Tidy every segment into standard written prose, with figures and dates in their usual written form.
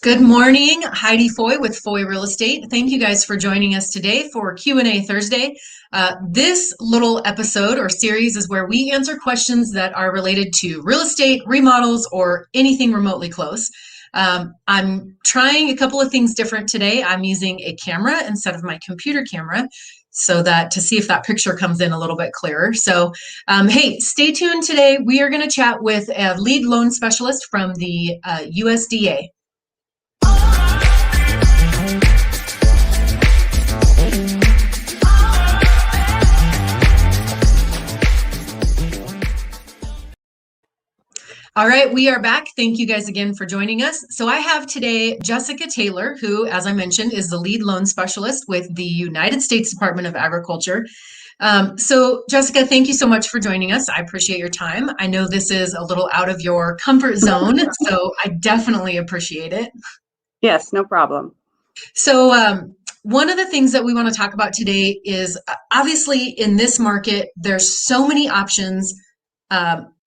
Good morning, Heidi Foy with Foy Real Estate. Thank you guys for joining us today for Q&A Thursday. This little episode or series is where we answer questions that are related to real estate, remodels, or anything remotely close. I'm trying a couple of things different today. I'm using a camera instead of my computer camera so that to see if that picture comes in a little bit clearer. So, hey, stay tuned today. We are going to chat with a lead loan specialist from the USDA. All right, we are back. Thank you guys again for joining us. So I have today Jessica Taylor, who, as I mentioned, is the lead loan specialist with the United States Department of Agriculture. So Jessica, thank you so much for joining us. I appreciate your time. I know this is a little out of your comfort zone, so I definitely appreciate it. Yes, no problem. So one of the things that we want to talk about today is obviously in this market, there's so many options.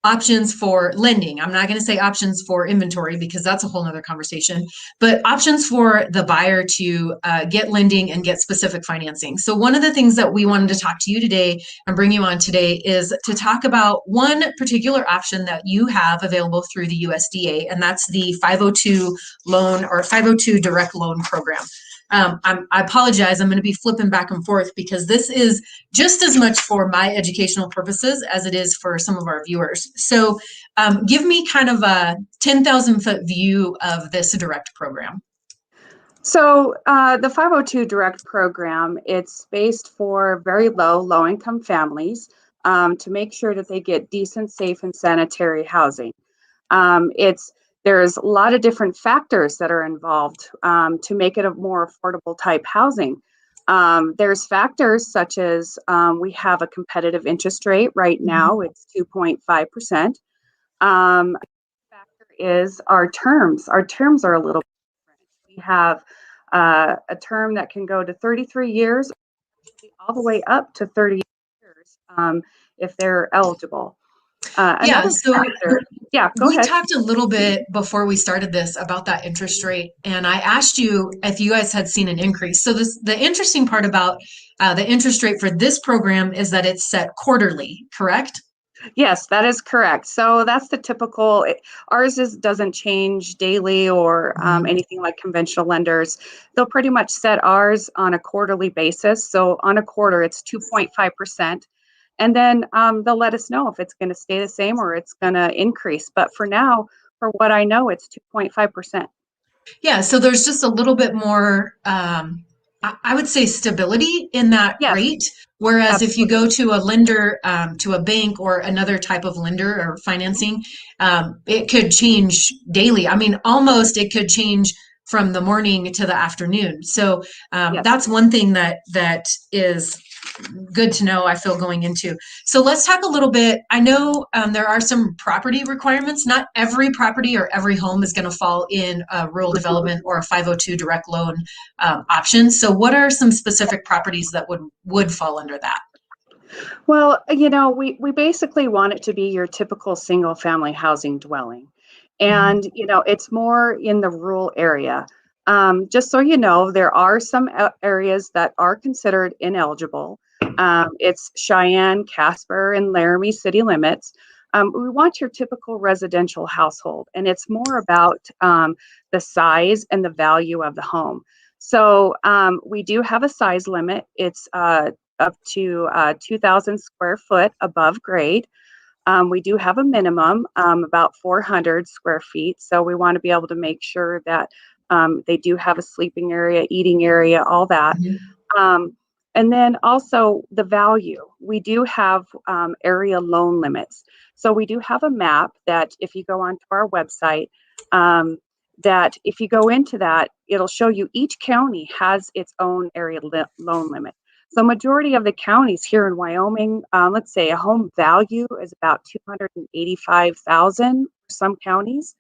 Options for lending. I'm not going to say options for inventory because that's a whole nother conversation, but options for the buyer to get lending and get specific financing. So one of the things that we wanted to talk to you today and bring you on today is to talk about one particular option that you have available through the USDA, and that's the 502 loan or 502 direct loan program. I apologize. I'm going to be flipping back and forth because this is just as much for my educational purposes as it is for some of our viewers. So give me kind of a 10,000 foot view of this direct program. So the 502 direct program, it's based for very low income families to make sure that they get decent, safe, and sanitary housing. There's a lot of different factors that are involved to make it a more affordable type housing. There's factors such as we have a competitive interest rate right now, it's 2.5%. Factor is our terms. Our terms are a little different. We have a term that can go to 33 years, all the way up to 30 years if they're eligible. Yeah, so go ahead. We talked a little bit before we started this about that interest rate, and I asked you if you guys had seen an increase. So the interesting part about the interest rate for this program is that it's set quarterly, correct? Yes, that is correct. So that's the typical. Ours doesn't change daily or anything like conventional lenders. They'll pretty much set ours on a quarterly basis. So on a quarter, it's 2.5%. And then they'll let us know if it's going to stay the same or it's going to increase. But for now, for what I know, it's 2.5%. Yeah, so there's just a little bit more, I would say, stability in that rate. Whereas if you go to a lender, to a bank or another type of lender or financing, it could change daily. I mean, almost it could change from the morning to the afternoon. So that's one thing that is good to know, I feel, going into. So let's talk a little bit. I know there are some property requirements. Not every property or every home is going to fall in a rural development or a 502 direct loan option. So what are some specific properties that would fall under that? Well, we basically want it to be your typical single family housing dwelling. And, it's more in the rural area. Just so you know, there are some areas that are considered ineligible. It's Cheyenne, Casper, and Laramie city limits. We want your typical residential household, and it's more about the size and the value of the home. So we do have a size limit. It's up to 2,000 square foot above grade. We do have a minimum, about 400 square feet. So we want to be able to make sure that they do have a sleeping area, eating area, all that. And then also the value. We do have area loan limits. So we do have a map that if you go onto our website, that if you go into that, it'll show you each county has its own area loan limit. So majority of the counties here in Wyoming, let's say a home value is about $285,000 for some counties.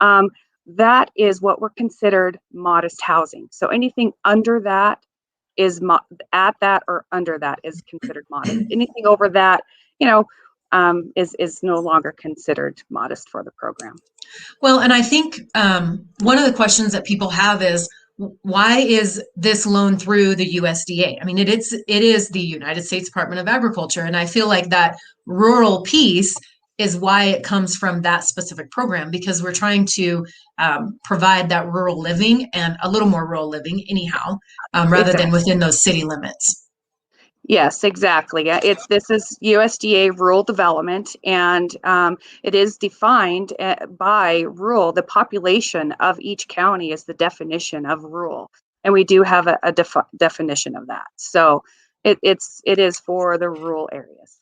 That is what we're considered modest housing. So anything under that is at that or under that is considered modest. Anything over that, is no longer considered modest for the program. Well, and I think one of the questions that people have is, why is this loan through the USDA? I mean, it is the United States Department of Agriculture, and I feel like that rural piece is why it comes from that specific program, because we're trying to provide that rural living and a little more rural living anyhow, rather than Exactly. within those city limits. Yes, exactly. This is USDA rural development, and it is defined by rural. The population of each county is the definition of rural, and we do have a definition of that. So it is for the rural areas.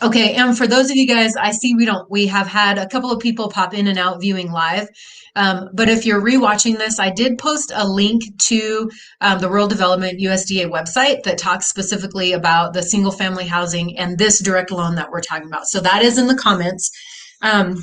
Okay, and for those of you guys, I see we have had a couple of people pop in and out viewing live. But if you're rewatching this, I did post a link to the Rural Development USDA website that talks specifically about the single family housing and this direct loan that we're talking about. So that is in the comments. Um,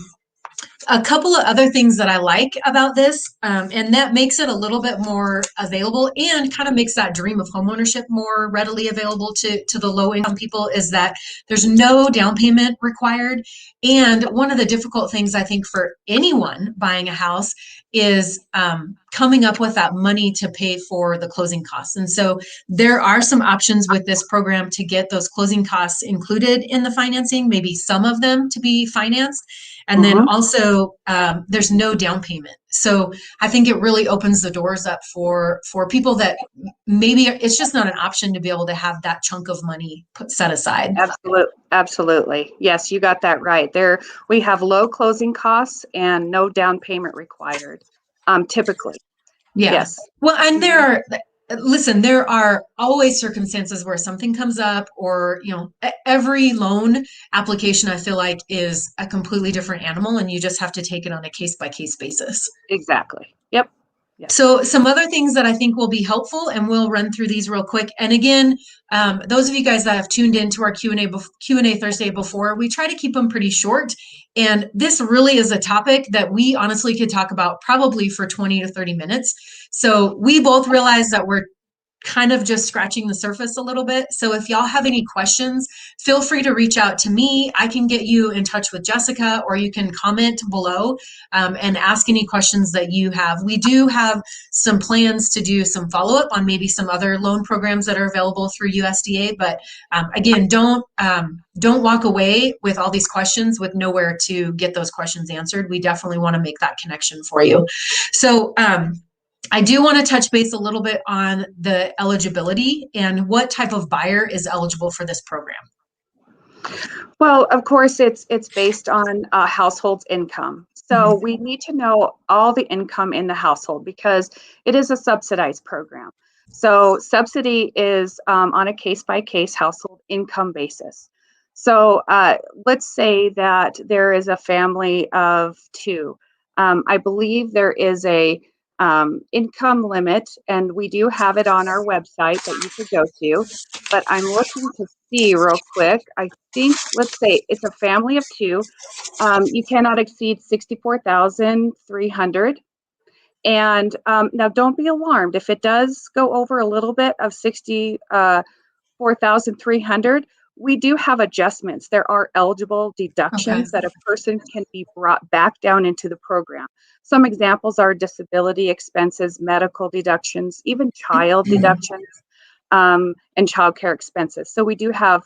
a couple of other things that I like about this, and that makes it a little bit more available and kind of makes that dream of homeownership more readily available to the low income people, is that there's no down payment required. And one of the difficult things I think for anyone buying a house is coming up with that money to pay for the closing costs. And so there are some options with this program to get those closing costs included in the financing, maybe some of them to be financed. And then Mm-hmm. also, there's no down payment. So I think it really opens the doors up for people that maybe it's just not an option to be able to have that chunk of money set aside. Absolutely. Yes, you got that right. There, we have low closing costs and no down payment required, typically. Yeah. Yes. Well, and Mhm. listen, there are always circumstances where something comes up, or, every loan application I feel like is a completely different animal, and you just have to take it on a case by case basis. Exactly. Yep. Yes. So some other things that I think will be helpful, and we'll run through these real quick. And again, those of you guys that have tuned into our Q&A Thursday before, we try to keep them pretty short. And this really is a topic that we honestly could talk about probably for 20 to 30 minutes. So we both realize that we're kind of just scratching the surface a little bit. So if y'all have any questions, feel free to reach out to me. I can get you in touch with Jessica, or you can comment below and ask any questions that you have. We do have some plans to do some follow-up on maybe some other loan programs that are available through USDA. But again, don't walk away with all these questions with nowhere to get those questions answered. We definitely want to make that connection for you. So I do want to touch base a little bit on the eligibility and what type of buyer is eligible for this program. Well, of course, it's based on household's income. So we need to know all the income in the household because it is a subsidized program. So subsidy is on a case-by-case household income basis. So let's say that there is a family of two. I believe there is a income limit, and we do have it on our website that you could go to. But I'm looking to see real quick. I think, let's say it's a family of two. You cannot exceed 64,300. And now don't be alarmed if it does go over a little bit of 64,300. We do have adjustments. There are eligible Okay. deductions that a person can be brought back down into the program. Some examples are disability expenses, medical deductions, even child deductions, and childcare expenses. So we do have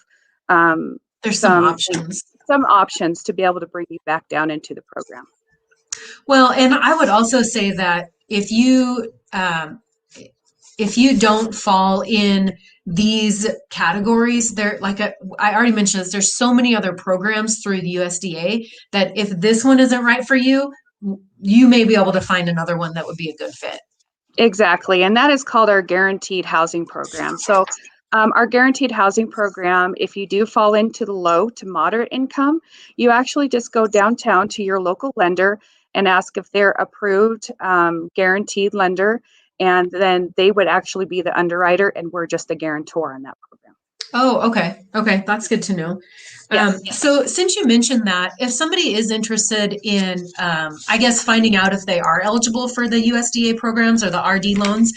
There's some some options. some options to be able to bring you back down into the program. Well, and I would also say that if you don't fall in these categories, I already mentioned this, there's so many other programs through the USDA that if this one isn't right for you, you may be able to find another one that would be a good fit. Exactly, and that is called our guaranteed housing program. So our guaranteed housing program, if you do fall into the low to moderate income, you actually just go downtown to your local lender and ask if they're approved guaranteed lender, and then they would actually be the underwriter, and we're just a guarantor on that program. Oh, okay. Okay. That's good to know. Yes. So since you mentioned that, if somebody is interested in, I guess, finding out if they are eligible for the USDA programs or the RD loans,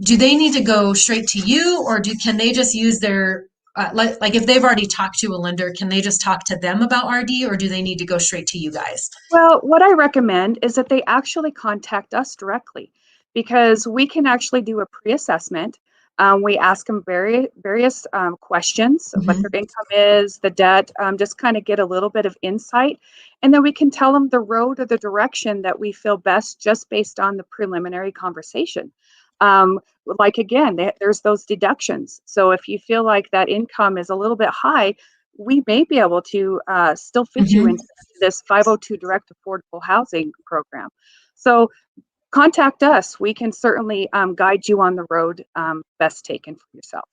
do they need to go straight to you, or can they just use their like if they've already talked to a lender, can they just talk to them about RD, or do they need to go straight to you guys? Well, what I recommend is that they actually contact us directly because we can actually do a pre-assessment. We ask them various questions, what their Mhm. income is, the debt, just kind of get a little bit of insight. And then we can tell them the road or the direction that we feel best just based on the preliminary conversation. Like again, there's those deductions. So if you feel like that income is a little bit high, we may be able to still fit you Mhm. into this 502 direct affordable housing program. So contact us. We can certainly guide you on the road best taken for yourself.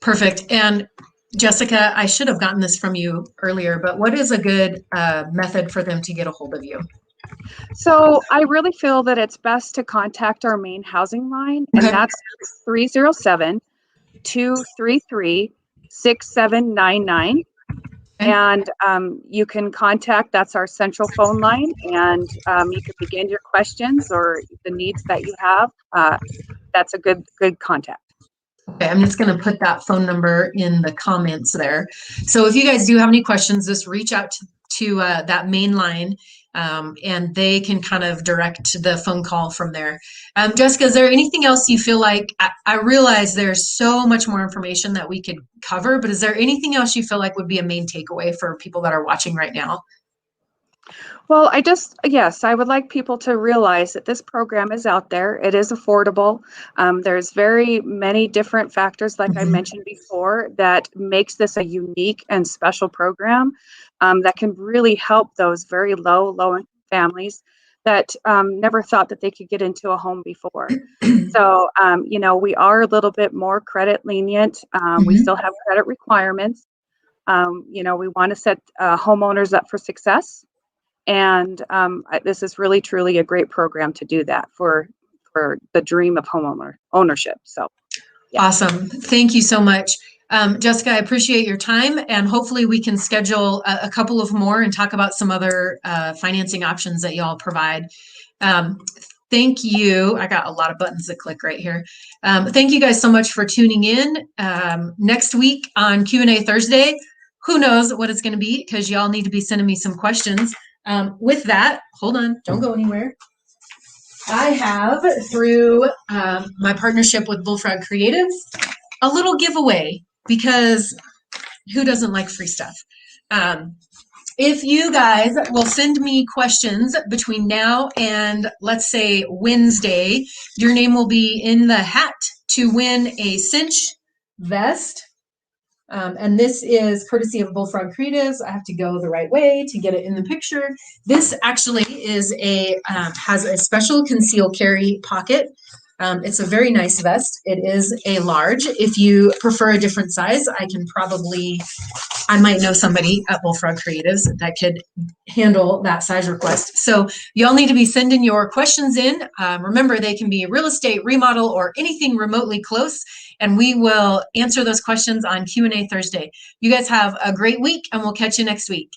Perfect. And Jessica, I should have gotten this from you earlier, but what is a good method for them to get a hold of you? So I really feel that it's best to contact our main housing line, and Okay. that's 307 233 6799. Okay. And you can contact, that's our central phone line, and you can begin your questions or the needs that you have. That's a good contact. Okay, I'm just going to put that phone number in the comments there. So if you guys do have any questions, just reach out to that main line, and they can kind of direct the phone call from there. Jessica, is there anything else you feel like? I realize there's so much more information that we could cover, but is there anything else you feel like would be a main takeaway for people that are watching right now? Well, yes, I would like people to realize that this program is out there. It is affordable. There's very many different factors, like I Mhm. mentioned before, that makes this a unique and special program that can really help those very low income families that never thought that they could get into a home before. So, we are a little bit more credit lenient. We Mhm. still have credit requirements. We want to set homeowners up for success. And this is really, truly a great program to do that for the dream of ownership. So, yeah. Awesome. Thank you so much. Jessica, I appreciate your time, and hopefully we can schedule a couple of more and talk about some other financing options that y'all provide. Um, thank you. I got a lot of buttons to click right here. Thank you guys so much for tuning in. Next week on Q&A Thursday, who knows what it's going to be, because y'all need to be sending me some questions. With that, hold on, don't go anywhere. I have, through my partnership with Bullfrog Creatives, a little giveaway, because who doesn't like free stuff? Um, if you guys will send me questions between now and, let's say, Wednesday, your name will be in the hat to win a cinch vest. And this is courtesy of Bullfrog Creatives. I have to go the right way to get it in the picture. This actually is has a special conceal carry pocket. It's a very nice vest. It is a large. If you prefer a different size, I might know somebody at Bullfrog Creatives that could handle that size request. So y'all need to be sending your questions in. Remember, they can be real estate, remodel, or anything remotely close, and we will answer those questions on Q&A Thursday. You guys have a great week, and we'll catch you next week.